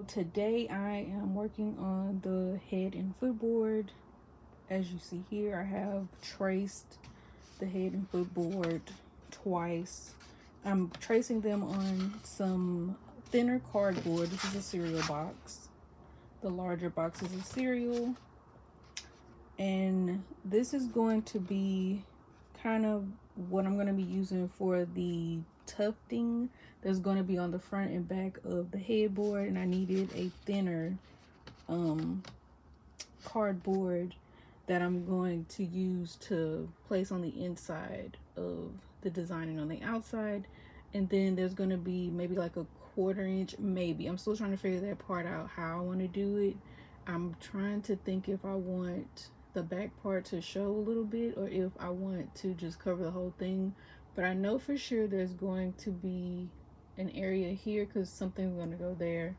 today I am working on the head and footboard. As you see here, I have traced the head and footboard twice. I'm tracing them on some thinner cardboard. This is a cereal box. The larger box is a cereal. And this is going to be kind of what I'm going to be using for the tufting that's going to be on the front and back of the headboard. And I needed a thinner cardboard that I'm going to use to place on the inside of the design and on the outside. And then there's going to be maybe like a 1/4 inch, maybe. I'm still trying to figure that part out, how I want to do it. I'm trying to think if I want the back part to show a little bit or if I want to just cover the whole thing. But I know for sure there's going to be an area here because something's going to go there,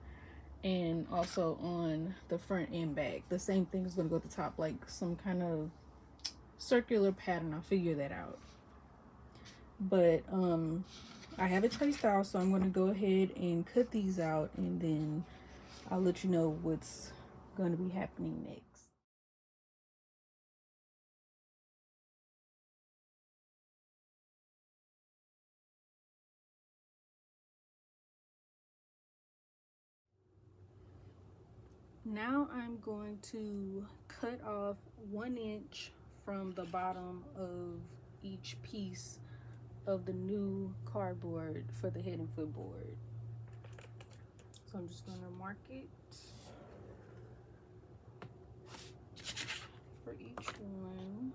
and also on the front and back the same thing is going to go at the top, like some kind of circular pattern. I'll figure that out. But I have it traced out, so I'm going to go ahead and cut these out, and then I'll let you know what's going to be happening next. Now I'm going to cut off 1 inch from the bottom of each piece of the new cardboard for the head and footboard. So I'm just going to mark it for each one.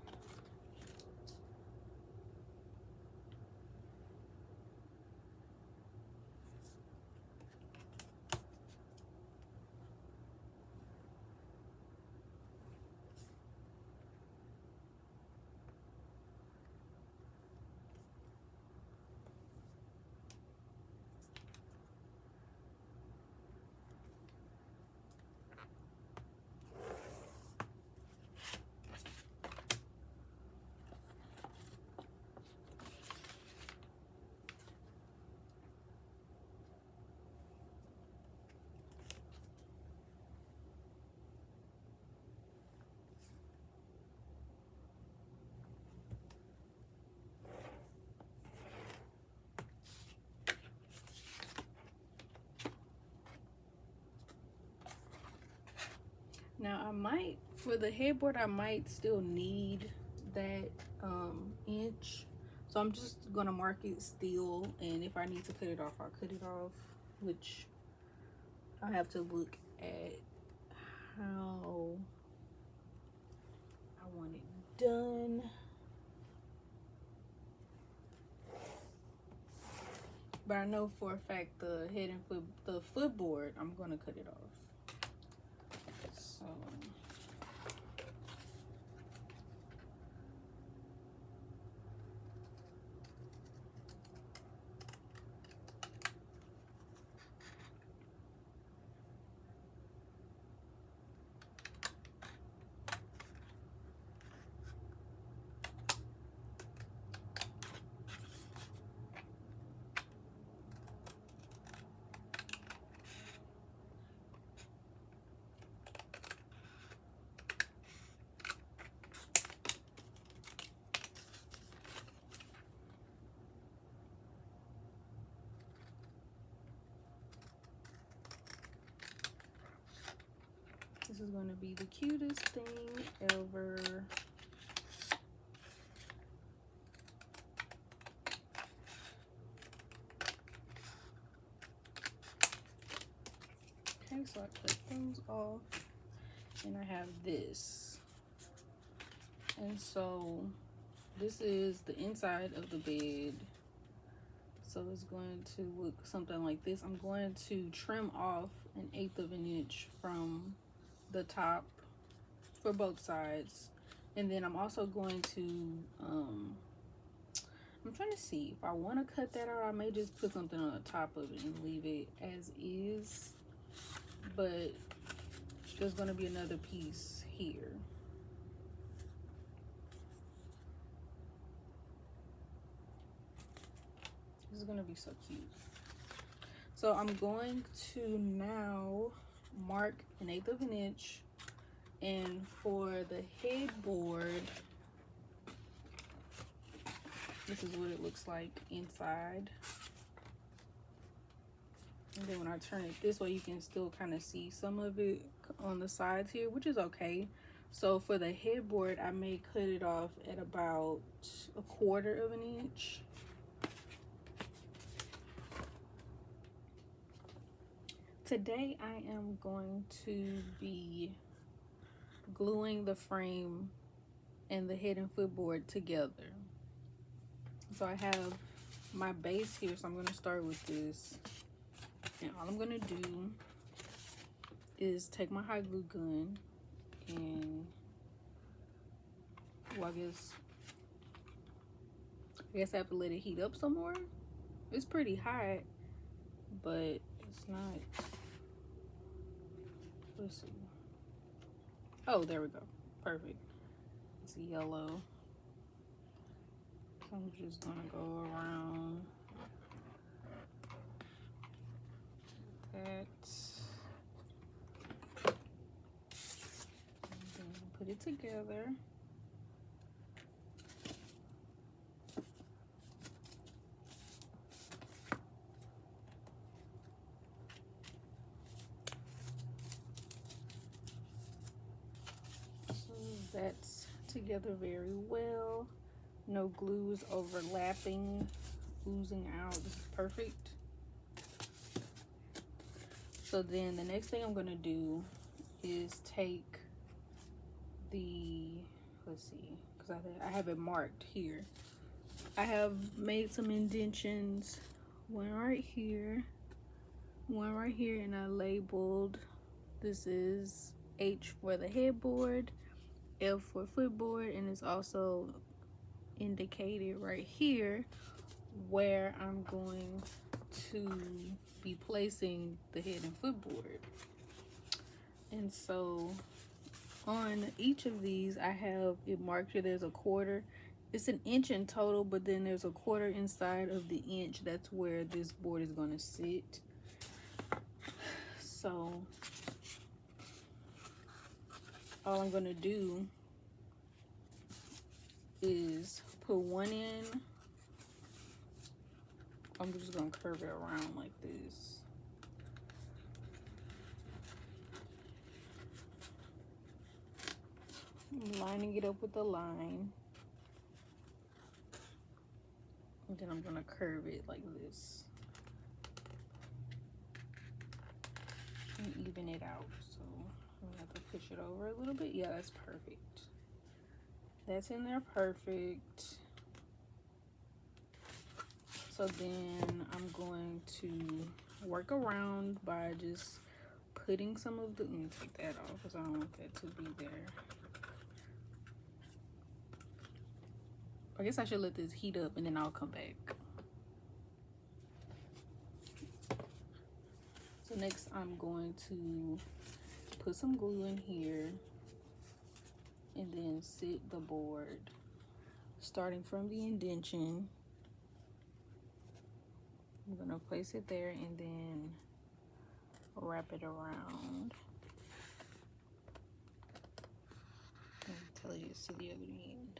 Now I might, for the headboard, I might still need that inch. So I'm just gonna mark it still, and if I need to cut it off, I'll cut it off, which I have to look at how I want it done. But I know for a fact the head and the footboard, I'm gonna cut it off. So this is going to be the cutest thing ever. Okay, so I cut those off, and I have this. And so this is the inside of the bed. So it's going to look something like this. I'm going to trim off 1/8 of an inch from the top for both sides. And then I'm also going to, I'm trying to see if I want to cut that out. I may just put something on the top of it and leave it as is. But there's going to be another piece here. This is going to be so cute. So I'm going to now mark 1/8 of an inch. And for the headboard, this is what it looks like inside. And then when I turn it this way, you can still kind of see some of it on the sides here, which is okay. So for the headboard, I may cut it off at about 1/4 of an inch. Today I am going to be gluing the frame and the head and footboard together. So I have my base here, so I'm going to start with this. And all I'm going to do is take my hot glue gun and, well, I guess I have to let it heat up some more. It's pretty hot, but it's not. Let's see. Oh, there we go. Perfect. It's yellow. So I'm just gonna go around that. And then put it together. That's together very well. No glue is overlapping, oozing out. This is perfect. So then the next thing I'm going to do is take the, let's see, because I have it marked here. I have made some indentions, one right here, and I labeled, this is H for the headboard, F for footboard, and it's also indicated right here where I'm going to be placing the head and footboard. And so on each of these, I have it marked here. There's 1/4. It's 1 inch in total, but then there's 1/4 inside of the inch. That's where this board is going to sit. So all I'm going to do is put one in. I'm just going to curve it around like this. I'm lining it up with the line. And then I'm going to curve it like this. And even it out. So I'm going to have to push it over a little bit. Yeah, that's perfect. That's in there perfect. So then I'm going to work around by just putting some of the, let me take that off because I don't want that to be there. I guess I should let this heat up and then I'll come back. So next I'm going to put some glue in here and then sit the board starting from the indention. I'm gonna place it there and then wrap it around until it gets to the other end.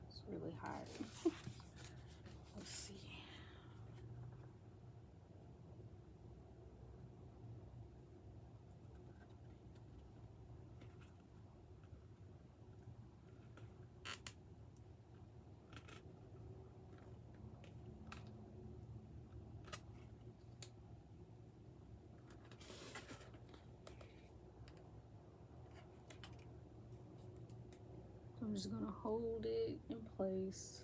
It's really hot. Let's see. I'm just gonna hold it in place.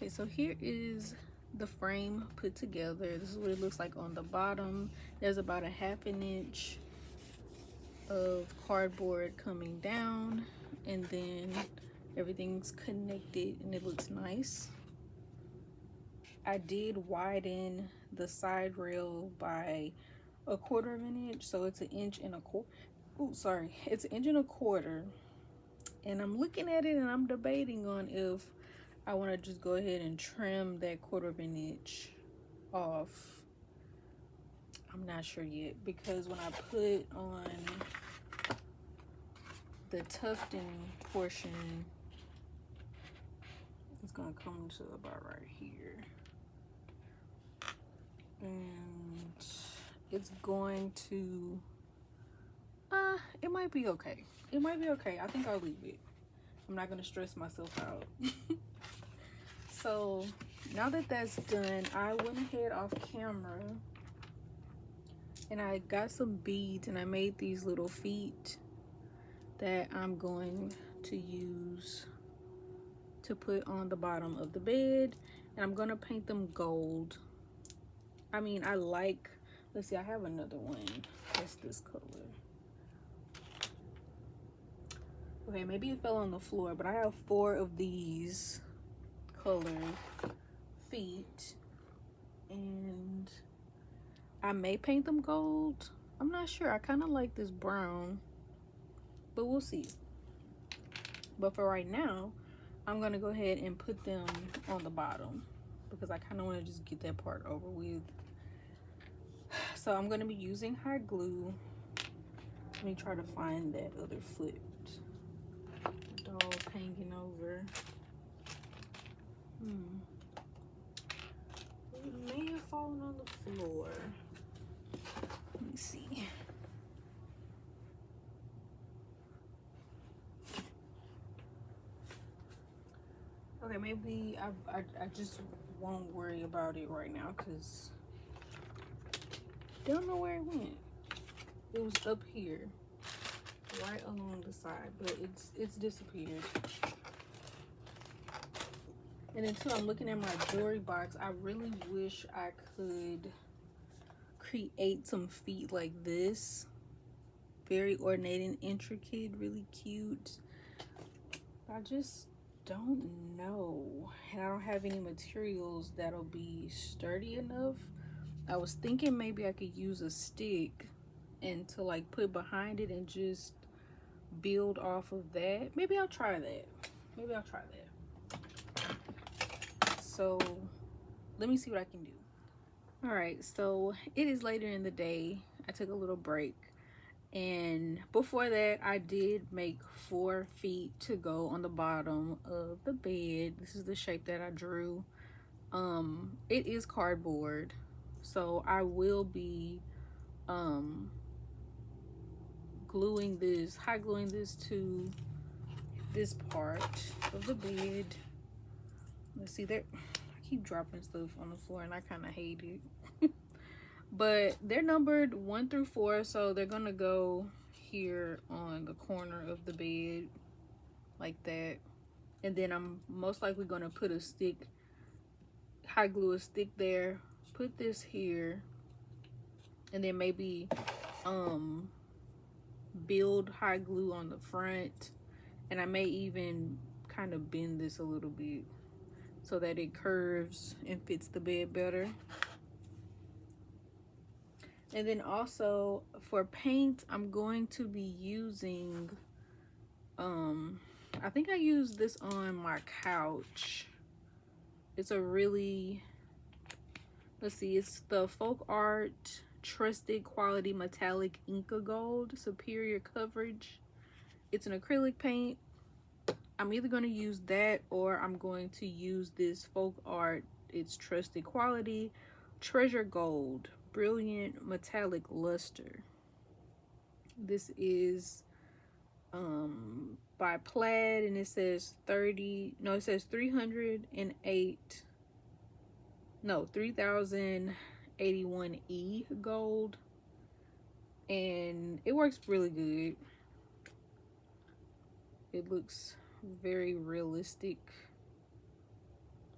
Okay, so here is the frame put together. This is what it looks like on the bottom. There's about a 1/2 inch of cardboard coming down, and then everything's connected and it looks nice. I did widen the side rail by 1/4 inch, so it's 1.25 inches. It's 1.25 inches. And I'm looking at it and I'm debating on if I want to just go ahead and trim that 1/4 inch off. I'm not sure yet, because when I put on the tufting portion, it's gonna come to about right here, and it's going to it might be okay. It might be okay. I think I'll leave it. I'm not gonna stress myself out. So now that that's done, I went ahead off camera and I got some beads and I made these little feet that I'm going to use to put on the bottom of the bed, and I'm gonna paint them gold. I mean, let's see, I have another one. It's this color. Okay, maybe it fell on the floor, but I have 4 of these colored feet, and I may paint them gold. I'm not sure. I kind of like this brown, but we'll see. But for right now, I'm gonna go ahead and put them on the bottom because I kind of want to just get that part over with. So I'm gonna be using hot glue. Let me try to find that other foot. The dog hanging over. It may have fallen on the floor. Let me see. Okay, maybe I just won't worry about it right now because don't know where it went. It was up here, right along the side, but it's disappeared. And then too, I'm looking at my jewelry box. I really wish I could create some feet like this. Very ornate and intricate, really cute. I just don't know. And I don't have any materials that'll be sturdy enough. I was thinking maybe I could use a stick and to like put behind it and just build off of that. Maybe I'll try that. So let me see what I can do. All right, so it is later in the day. I took a little break, and before that I did make 4 feet to go on the bottom of the bed. This is the shape that I drew. It is cardboard, so I will be hot gluing this to this part of the bed. Let's see, there I keep dropping stuff on the floor and I kind of hate it. But they're numbered 1 through 4, so they're gonna go here on the corner of the bed like that. And then I'm most likely gonna put a stick, hot glue a stick there, put this here, and then maybe build hot glue on the front. And I may even kind of bend this a little bit so that it curves and fits the bed better. And then also for paint, I'm going to be using I think I used this on my couch. It's a really, let's see, it's the Folk Art Trusted Quality Metallic Inca Gold Superior Coverage. It's an acrylic paint. I'm either going to use that or I'm going to use this Folk Art, it's Trusted Quality Treasure Gold Brilliant Metallic Luster. This is by Plaid, and it says 3081E gold, and it works really good. It looks very realistic,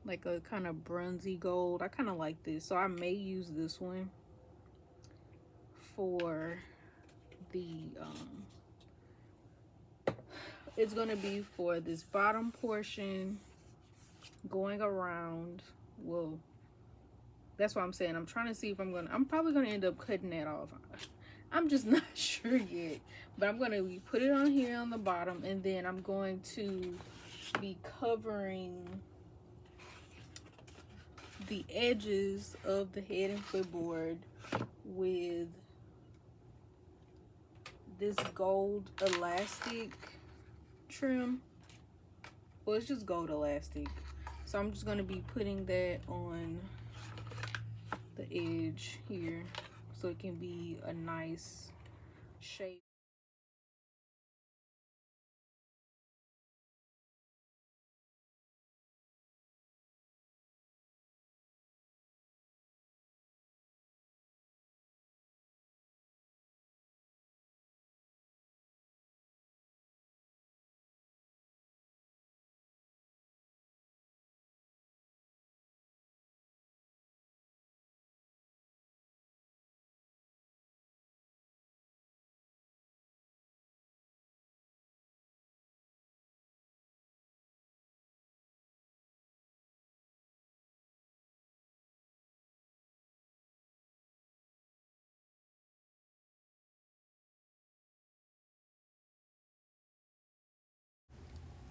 like a kind of bronzy gold. I kind of like this, so I may use this one for the it's gonna be for this bottom portion going around. Well, that's what I'm saying. I'm trying to see if I'm probably gonna end up cutting that off. I'm just not sure yet, but I'm gonna put it on here on the bottom, and then I'm going to be covering the edges of the head and footboard with this gold elastic trim. Well, it's just gold elastic, so I'm just going to be putting that on the edge here so it can be a nice shape.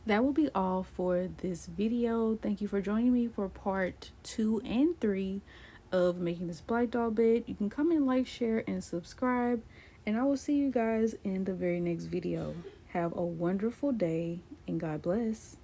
That will be all for this video. Thank you for joining me for part 2 and 3 of making this Blythe doll bed. You can comment, like, share, and subscribe, and I will see you guys in the very next video. Have a wonderful day, and God bless.